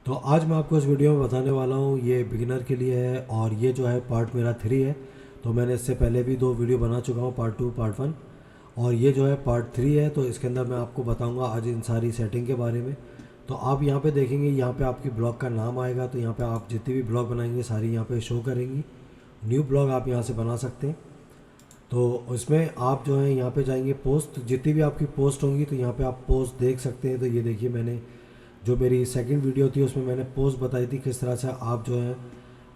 तो आज मैं आपको इस वीडियो में बताने वाला हूँ, ये बिगिनर के लिए है और ये जो है पार्ट मेरा 3 है। तो मैंने इससे पहले भी 2 वीडियो बना चुका हूँ, पार्ट 2 पार्ट 1, और ये जो है पार्ट 3 है। तो इसके अंदर मैं आपको बताऊँगा आज इन सारी सेटिंग के बारे में। तो आप यहाँ पे देखेंगे, यहाँ पे आपकी ब्लॉग का नाम आएगा, तो यहाँ पे आप जितनी भी ब्लॉग बनाएंगे सारी यहाँ पे शो करेंगी। न्यू ब्लॉग आप यहाँ से बना सकते हैं। तो उसमें आप जो है यहाँ पे जाएंगे, पोस्ट, जितनी भी आपकी पोस्ट होंगी तो यहाँ पे आप पोस्ट देख सकते हैं। तो ये देखिए, मैंने जो मेरी सेकंड वीडियो थी उसमें मैंने पोस्ट बताई थी किस तरह से आप जो है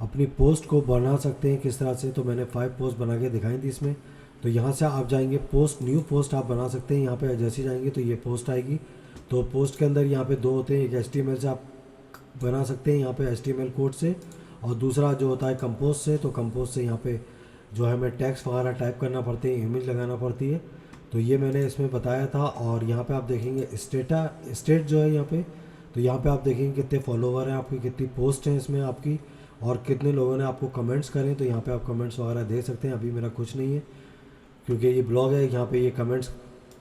अपनी पोस्ट को बना सकते हैं, किस तरह से। तो मैंने 5 पोस्ट बना के दिखाई थी इसमें। तो यहाँ से आप जाएंगे, पोस्ट, न्यू पोस्ट आप बना सकते हैं। यहाँ पे जैसे जाएंगे तो ये पोस्ट आएगी। तो पोस्ट के अंदर यहाँ पे 2 होते हैं, एक HTML से आप बना सकते हैं यहाँ पे HTML कोड से, और दूसरा जो होता है कंपोज से। तो कंपोज से यहाँ पे जो है हमें टैक्स वगैरह टाइप करना पड़ते हैं, इमेज लगाना पड़ती है। तो ये मैंने इसमें बताया था। और यहाँ पे आप देखेंगे स्टेट जो है यहाँ पे, तो यहाँ पे आप देखेंगे कितने फॉलोवर हैं आपकी, कितनी पोस्ट हैं इसमें आपकी, और कितने लोगों ने आपको कमेंट्स करें। तो यहाँ पे आप कमेंट्स वगैरह दे सकते हैं। अभी मेरा कुछ नहीं है क्योंकि ये ब्लॉग है। यहाँ पे ये कमेंट्स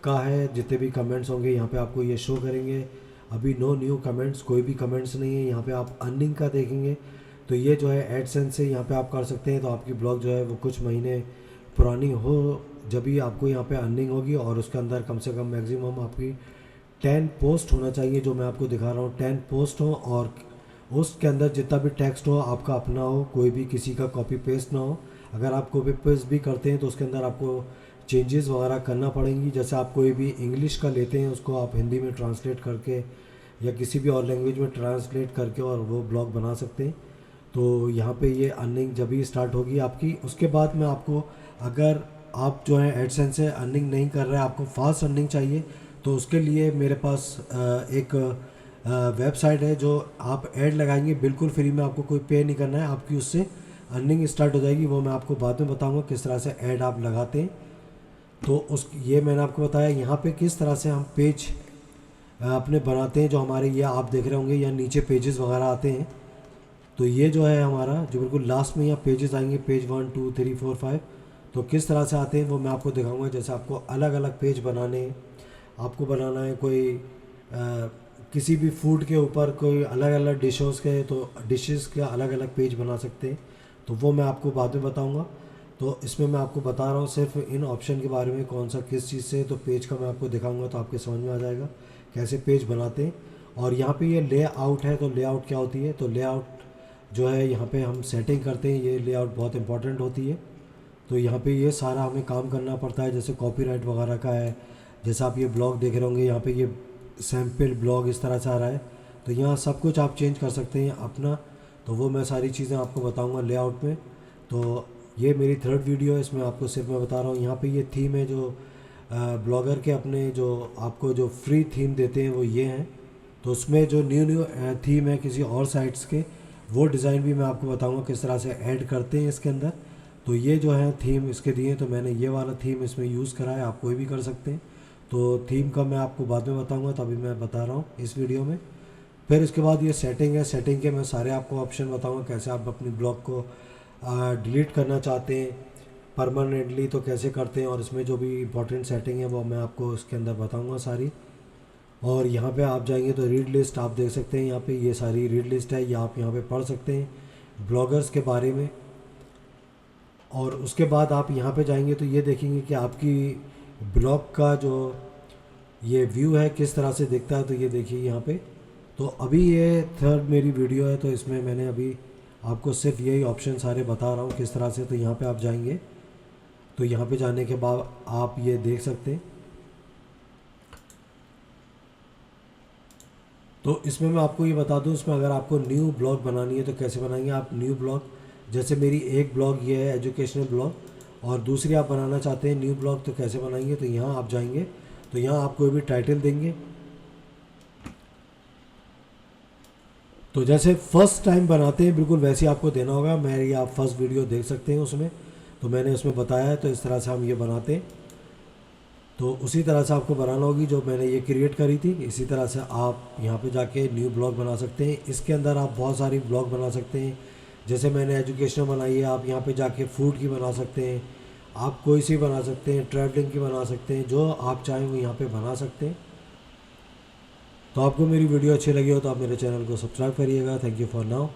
का है, जितने भी कमेंट्स होंगे यहाँ पे आपको ये शो करेंगे। अभी नो न्यू कमेंट्स, कोई भी कमेंट्स नहीं है। यहाँ पे आप अर्निंग का देखेंगे तो ये जो है एडसेंस से यहाँ पे आप कर सकते हैं। तो आपकी ब्लॉग जो है वो कुछ महीने पुरानी हो, जब भी आपको यहाँ पे अर्निंग होगी, और उसके अंदर कम से कम मैक्सिमम आपकी 10 पोस्ट होना चाहिए, जो मैं आपको दिखा रहा हूँ 10 पोस्ट हो, और उसके अंदर जितना भी टेक्स्ट हो आपका अपना हो, कोई भी किसी का कॉपी पेस्ट ना हो। अगर आप कॉपी पेस्ट भी करते हैं तो उसके अंदर आपको चेंजेस वगैरह करना पड़ेंगी। जैसे आप कोई भी इंग्लिश का लेते हैं, उसको आप हिंदी में ट्रांसलेट करके या किसी भी और लैंग्वेज में ट्रांसलेट करके और वो ब्लॉग बना सकते हैं। तो यहाँ पे ये अर्निंग जब भी स्टार्ट होगी आपकी, उसके बाद मैं आपको, अगर आप जो है एडसेंस से अर्निंग नहीं कर रहे हैं, आपको फास्ट अर्निंग चाहिए, तो उसके लिए मेरे पास एक वेबसाइट है, जो आप ऐड लगाएंगे बिल्कुल फ्री में, आपको कोई पे नहीं करना है, आपकी उससे अर्निंग स्टार्ट हो जाएगी। वो मैं आपको बाद में बताऊंगा किस तरह से ऐड आप लगाते हैं। तो उस ये मैंने आपको बताया यहाँ पे किस तरह से हम पेज अपने बनाते हैं। जो हमारे ये आप देख रहे होंगे, या नीचे पेजेस वगैरह आते हैं। तो ये जो है हमारा, जो बिल्कुल लास्ट में यहाँ पेजेस आएंगे, पेज 1 2 3 4 5। तो किस तरह से आते हैं वो मैं आपको दिखाऊंगा। जैसे आपको अलग अलग पेज बनाने हैं, आपको बनाना है कोई किसी भी फूड के ऊपर कोई अलग अलग डिशेस के, तो डिशेस के अलग अलग पेज बना सकते हैं। तो वो मैं आपको बाद में बताऊंगा। तो इसमें मैं आपको बता रहा हूँ सिर्फ इन ऑप्शन के बारे में, कौन सा किस चीज़ से। तो पेज का मैं आपको दिखाऊंगा तो आपके समझ में आ जाएगा कैसे पेज बनाते हैं। और यहाँ पे ये लेआउट है। तो लेआउट क्या होती है? तो लेआउट जो है यहाँ पे हम सेटिंग करते हैं, ये लेआउट बहुत इंपॉर्टेंट होती है। तो यहाँ पे ये सारा हमें काम करना पड़ता है, जैसे कॉपीराइट वगैरह का है। जैसे आप ये ब्लॉग देख रहे होंगे, यहाँ पे ये सैम्पल ब्लॉग इस तरह से आ रहा है। तो यहाँ सब कुछ आप चेंज कर सकते हैं अपना। तो वो मैं सारी चीज़ें आपको बताऊँगा लेआउट में। तो ये मेरी 3rd वीडियो है, इसमें आपको सिर्फ मैं बता रहा हूँ। यहाँ पे ये थीम है, जो ब्लॉगर के अपने जो आपको जो फ्री थीम देते हैं वो ये हैं। तो उसमें जो न्यू न्यू थीम है किसी और साइट्स के, वो डिज़ाइन भी मैं आपको बताऊंगा किस तरह से ऐड करते हैं इसके अंदर। तो ये जो है थीम इसके दिए, तो मैंने ये वाला थीम इसमें यूज़ करा है, आप कोई भी कर सकते हैं। तो थीम का मैं आपको बाद में बताऊंगा, तो अभी मैं बता रहा हूँ इस वीडियो में। फिर इसके बाद ये सेटिंग है, सेटिंग के मैं सारे आपको ऑप्शन बताऊंगा, कैसे आप अपनी ब्लॉग को डिलीट करना चाहते हैं परमानेंटली तो कैसे करते हैं, और इसमें जो भी इंपॉर्टेंट सेटिंग है वो मैं आपको इसके अंदर बताऊंगा सारी। और यहाँ पे आप जाएंगे तो रीड लिस्ट आप देख सकते हैं, यहाँ पे ये सारी रीड लिस्ट है, ये आप यहाँ पे पढ़ सकते हैं ब्लॉगर्स के बारे में। और उसके बाद आप यहाँ पे जाएंगे तो ये देखेंगे कि आपकी ब्लॉग का जो ये व्यू है किस तरह से दिखता है। तो ये देखिए यहाँ पे। तो अभी ये 3rd मेरी वीडियो है, तो इसमें मैंने अभी आपको सिर्फ यही ऑप्शन सारे बता रहा हूँ किस तरह से। तो यहाँ पे आप जाएंगे, तो यहाँ पे जाने के बाद आप ये देख सकते हैं। तो इसमें मैं आपको ये बता दूं, इसमें अगर आपको न्यू ब्लॉग बनानी है तो कैसे बनाएंगे आप न्यू ब्लॉग। जैसे मेरी एक ब्लॉग ये है एजुकेशनल ब्लॉग, और दूसरी आप बनाना चाहते हैं न्यू ब्लॉग, तो कैसे बनाएंगे। तो यहाँ आप जाएंगे, तो यहाँ आप कोई भी टाइटल देंगे। तो जैसे फर्स्ट टाइम बनाते हैं बिल्कुल वैसे ही आपको देना होगा। मेरी आप फर्स्ट वीडियो देख सकते हैं उसमें, तो मैंने उसमें बताया है। तो इस तरह से हम ये बनाते हैं, तो उसी तरह से आपको बनाना होगी जो मैंने ये क्रिएट करी थी। इसी तरह से आप यहाँ पे जाके न्यू ब्लॉग बना सकते हैं। इसके अंदर आप बहुत सारी ब्लॉग बना सकते हैं। जैसे मैंने एजुकेशनल बनाई है, आप यहाँ पे जाके फूड की बना सकते हैं, आप कोई सी बना सकते हैं, ट्रैवलिंग की बना सकते हैं, जो आप चाहें वो यहाँ पे बना सकते हैं। तो आपको मेरी वीडियो अच्छी लगी हो तो आप मेरे चैनल को सब्सक्राइब करिएगा। Thank you for now.